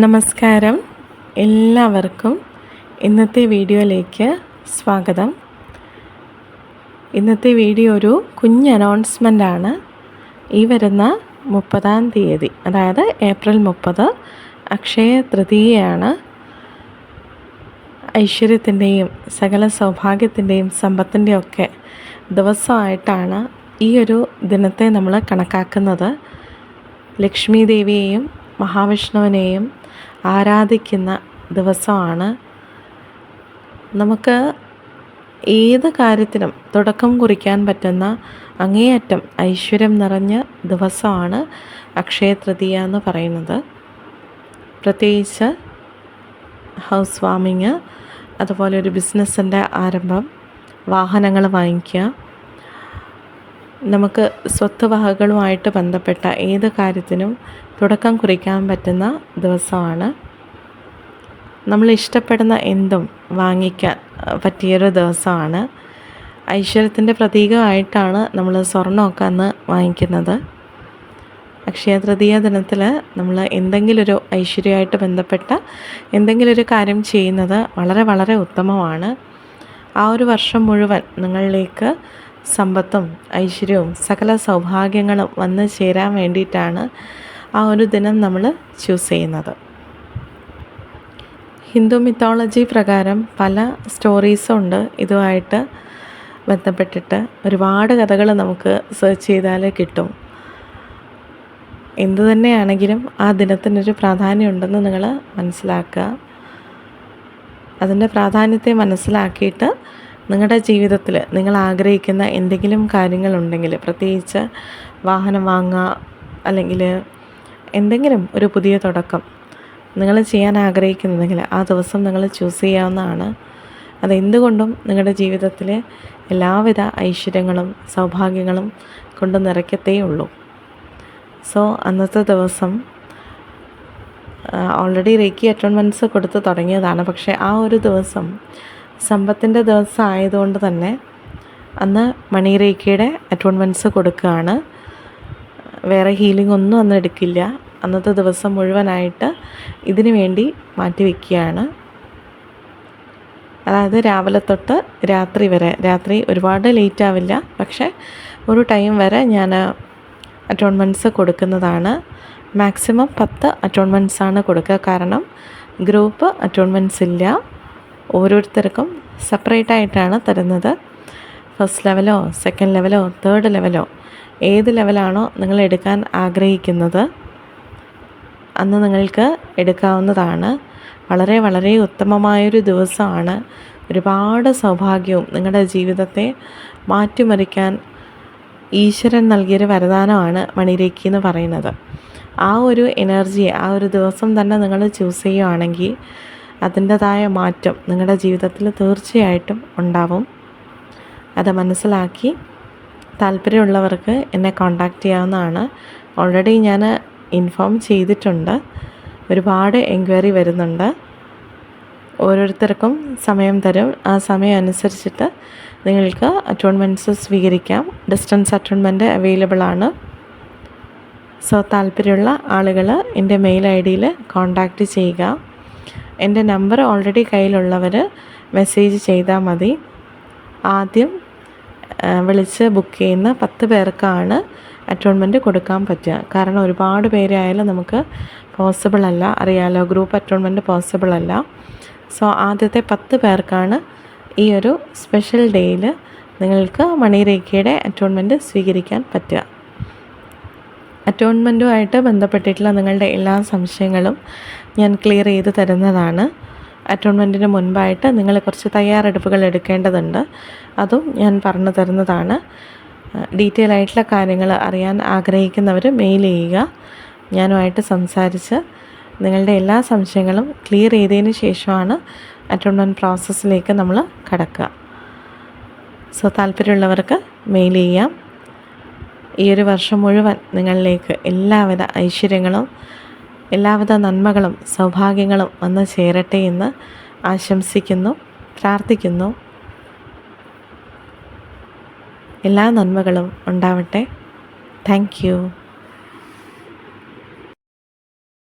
നമസ്കാരം, എല്ലാവർക്കും ഇന്നത്തെ വീഡിയോയിലേക്ക് സ്വാഗതം. ഇന്നത്തെ വീഡിയോ ഒരു കുഞ്ഞ് അനൗൺസ്മെൻ്റാണ്. ഈ വരുന്ന 30-ാം തീയതി, അതായത് ഏപ്രിൽ 30 അക്ഷയ തൃതീയയാണ്. ഐശ്വര്യത്തിൻ്റെയും സകല സൗഭാഗ്യത്തിൻ്റെയും സമ്പത്തിൻ്റെയും ഒക്കെ ദിവസമായിട്ടാണ് ഈ ഒരു ദിനത്തെ നമ്മൾ കണക്കാക്കുന്നത്. ലക്ഷ്മി ദേവിയെയും മഹാവിഷ്ണുവിനെയും ആരാധിക്കുന്ന ദിവസമാണ്. നമുക്ക് ഏത് കാര്യത്തിനും തുടക്കം കുറിക്കാൻ പറ്റുന്ന അങ്ങേയറ്റം ഐശ്വര്യം നിറഞ്ഞ ദിവസമാണ് അക്ഷയ തൃതീയ എന്ന് പറയുന്നത്. പ്രത്യേകിച്ച് ഹൗസ് വാമിങ്, അതുപോലെ ഒരു ബിസിനസ്സിൻ്റെ ആരംഭം, വാഹനങ്ങൾ വാങ്ങിക്കുക, നമുക്ക് സ്വത്ത് വകകളുമായിട്ട് ബന്ധപ്പെട്ട ഏത് കാര്യത്തിനും തുടക്കം കുറിക്കാൻ പറ്റുന്ന ദിവസമാണ്. നമ്മൾ ഇഷ്ടപ്പെടുന്ന എന്തും വാങ്ങിക്കാൻ പറ്റിയൊരു ദിവസമാണ്. ഐശ്വര്യത്തിൻ്റെ പ്രതീകമായിട്ടാണ് നമ്മൾ സ്വർണ്ണമൊക്കെ അന്ന് വാങ്ങിക്കുന്നത്. അക്ഷയ തൃതീയ ദിനത്തിൽ നമ്മൾ എന്തെങ്കിലും ഒരു ഐശ്വര്യമായിട്ട് ബന്ധപ്പെട്ട എന്തെങ്കിലും ഒരു കാര്യം ചെയ്യുന്നത് വളരെ വളരെ ഉത്തമമാണ്. ആ ഒരു വർഷം മുഴുവൻ നിങ്ങളിലേക്ക് സമ്പത്തും ഐശ്വര്യവും സകല സൗഭാഗ്യങ്ങളും വന്നു ചേരാൻ വേണ്ടിയിട്ടാണ് ആ ഒരു ദിനം നമ്മൾ ചൂസ് ചെയ്യുന്നത്. ഹിന്ദു മിത്തോളജി പ്രകാരം പല സ്റ്റോറീസുണ്ട് ഇതുമായിട്ട് ബന്ധപ്പെട്ടിട്ട്. ഒരുപാട് കഥകൾ നമുക്ക് സെർച്ച് ചെയ്താൽ കിട്ടും. എന്തു തന്നെയാണെങ്കിലും ആ ദിനത്തിനൊരു പ്രാധാന്യമുണ്ടെന്ന് നിങ്ങൾ മനസ്സിലാക്കുക. അതിൻ്റെ പ്രാധാന്യത്തെ മനസ്സിലാക്കിയിട്ട് നിങ്ങളുടെ ജീവിതത്തിൽ നിങ്ങൾ ആഗ്രഹിക്കുന്ന എന്തെങ്കിലും കാര്യങ്ങളുണ്ടെങ്കിൽ, പ്രത്യേകിച്ച് വാഹനം വാങ്ങുക, അല്ലെങ്കിൽ എന്തെങ്കിലും ഒരു പുതിയ തുടക്കം നിങ്ങൾ ചെയ്യാൻ ആഗ്രഹിക്കുന്നുണ്ടെങ്കിൽ ആ ദിവസം നിങ്ങൾ ചൂസ് ചെയ്യാവുന്നതാണ്. അതെന്തുകൊണ്ടും നിങ്ങളുടെ ജീവിതത്തിലെ എല്ലാവിധ ഐശ്വര്യങ്ങളും സൗഭാഗ്യങ്ങളും കൊണ്ട് നിറയ്ക്കത്തേ ഉള്ളൂ. സോ അന്നത്തെ ദിവസം ഓൾറെഡി റേക്കി അറ്റോൺമെൻറ്റ്സ് കൊടുത്ത് തുടങ്ങിയതാണ്. പക്ഷേ ആ ഒരു ദിവസം സമ്പത്തിൻ്റെ ദിവസം ആയതുകൊണ്ട് തന്നെ അന്ന് മണി റേക്കിയുടെ അറ്റോൺമെൻറ്റ്സ് കൊടുക്കുകയാണ്. വേറെ ഹീലിംഗ് ഒന്നും അന്ന് എടുക്കില്ല. അന്നത്തെ ദിവസം മുഴുവനായിട്ട് ഇതിനു വേണ്ടി മാറ്റിവെക്കുകയാണ്. അതായത് രാവിലെ തൊട്ട് രാത്രി വരെ, രാത്രി ഒരുപാട് ലേറ്റ് ആവില്ല, പക്ഷേ ഒരു ടൈം വരെ ഞാൻ അറ്റോൺമെൻറ്റ്സ് കൊടുക്കുന്നതാണ്. മാക്സിമം 10 അറ്റോൺമെൻറ്റ്സാണ് കൊടുക്കുക. കാരണം ഗ്രൂപ്പ് അറ്റോൺമെൻറ്റ്സ് ഇല്ല, ഓരോരുത്തർക്കും സെപ്പറേറ്റ് ആയിട്ടാണ് തരുന്നത്. ഫസ്റ്റ് ലെവലോ സെക്കൻഡ് ലെവലോ തേർഡ് ലെവലോ ഏത് ലെവലാണോ നിങ്ങൾ എടുക്കാൻ ആഗ്രഹിക്കുന്നത് അന്ന് നിങ്ങൾക്ക് എടുക്കാവുന്നതാണ്. വളരെ വളരെ ഉത്തമമായൊരു ദിവസമാണ്. ഒരുപാട് സൗഭാഗ്യവും നിങ്ങളുടെ ജീവിതത്തെ മാറ്റിമറിക്കാൻ ഈശ്വരൻ നൽകിയൊരു വരദാനമാണ് മണിരേഖി എന്ന് പറയുന്നത്. ആ ഒരു എനർജി ആ ഒരു ദിവസം തന്നെ നിങ്ങൾ ചൂസ് ചെയ്യുകയാണെങ്കിൽ അതിൻ്റെതായ മാറ്റം നിങ്ങളുടെ ജീവിതത്തിൽ തീർച്ചയായിട്ടും ഉണ്ടാവും. അത് മനസ്സിലാക്കി താല്പര്യമുള്ളവർക്ക് എന്നെ കോൺടാക്റ്റ് ചെയ്യാവുന്നതാണ്. ഓൾറെഡി ഞാൻ ഇൻഫോം ചെയ്തിട്ടുണ്ട്. ഒരുപാട് എൻക്വയറി വരുന്നുണ്ട്. ഓരോരുത്തർക്കും സമയം തരും. ആ സമയം അനുസരിച്ചിട്ട് നിങ്ങൾക്ക് അറ്റോൺമെൻറ്റ്സ് സ്വീകരിക്കാം. ഡിസ്റ്റൻസ് അറ്റോൺമെൻറ്റ് അവൈലബിൾ ആണ്. സോ താല്പര്യമുള്ള ആളുകൾ എൻ്റെ മെയിൽ ID കോൺടാക്റ്റ് ചെയ്യുക. എൻ്റെ നമ്പർ ഓൾറെഡി കയ്യിലുള്ളവർ മെസ്സേജ് ചെയ്താൽ മതി. ആദ്യം വിളിച്ച് ബുക്ക് ചെയ്യുന്ന 10 പേർക്കാണ് അറ്റോൺമെൻറ്റ് കൊടുക്കാൻ പറ്റുക. കാരണം ഒരുപാട് പേരായാലും നമുക്ക് പോസിബിൾ അല്ല, അറിയാലോ, ഗ്രൂപ്പ് അറ്റോൺമെൻറ്റ് പോസിബിൾ അല്ല. സോ ആദ്യത്തെ 10 പേർക്കാണ് ഈ ഒരു സ്പെഷ്യൽ ഡേയിൽ നിങ്ങൾക്ക് മണി റേഖയുടെ അറ്റോൺമെൻറ്റ് സ്വീകരിക്കാൻ പറ്റുക. അറ്റോൺമെൻറ്റുമായിട്ട് ബന്ധപ്പെട്ടിട്ടുള്ള നിങ്ങളുടെ എല്ലാ സംശയങ്ങളും ഞാൻ ക്ലിയർ ചെയ്ത് തരുന്നതാണ്. അറ്റോൺമെൻറ്റിന് മുൻപായിട്ട് നിങ്ങൾ കുറച്ച് തയ്യാറെടുപ്പുകൾ എടുക്കേണ്ടതുണ്ട്. അതും ഞാൻ പറഞ്ഞു തരുന്നതാണ്. ഡീറ്റെയിൽ ആയിട്ടുള്ള കാര്യങ്ങൾ അറിയാൻ ആഗ്രഹിക്കുന്നവർ മെയിൽ ചെയ്യുക. ഞാനുമായിട്ട് സംസാരിച്ച് നിങ്ങളുടെ എല്ലാ സംശയങ്ങളും ക്ലിയർ ചെയ്തതിന് ശേഷമാണ് അറ്റോൺമെൻറ്റ് പ്രോസസ്സിലേക്ക് നമ്മൾ കടക്കുക. സോ താല്പര്യമുള്ളവർക്ക് മെയിൽ ചെയ്യാം. ഈ ഒരു വർഷം മുഴുവൻ നിങ്ങളിലേക്ക് എല്ലാവിധ ഐശ്വര്യങ്ങളും എല്ലാവിധ നന്മകളും സൗഭാഗ്യങ്ങളും വന്ന് ചേരട്ടെ എന്ന് ആശംസിക്കുന്നു, പ്രാർത്ഥിക്കുന്നു. എല്ലാ നന്മകളും ഉണ്ടാവട്ടെ. Thank you.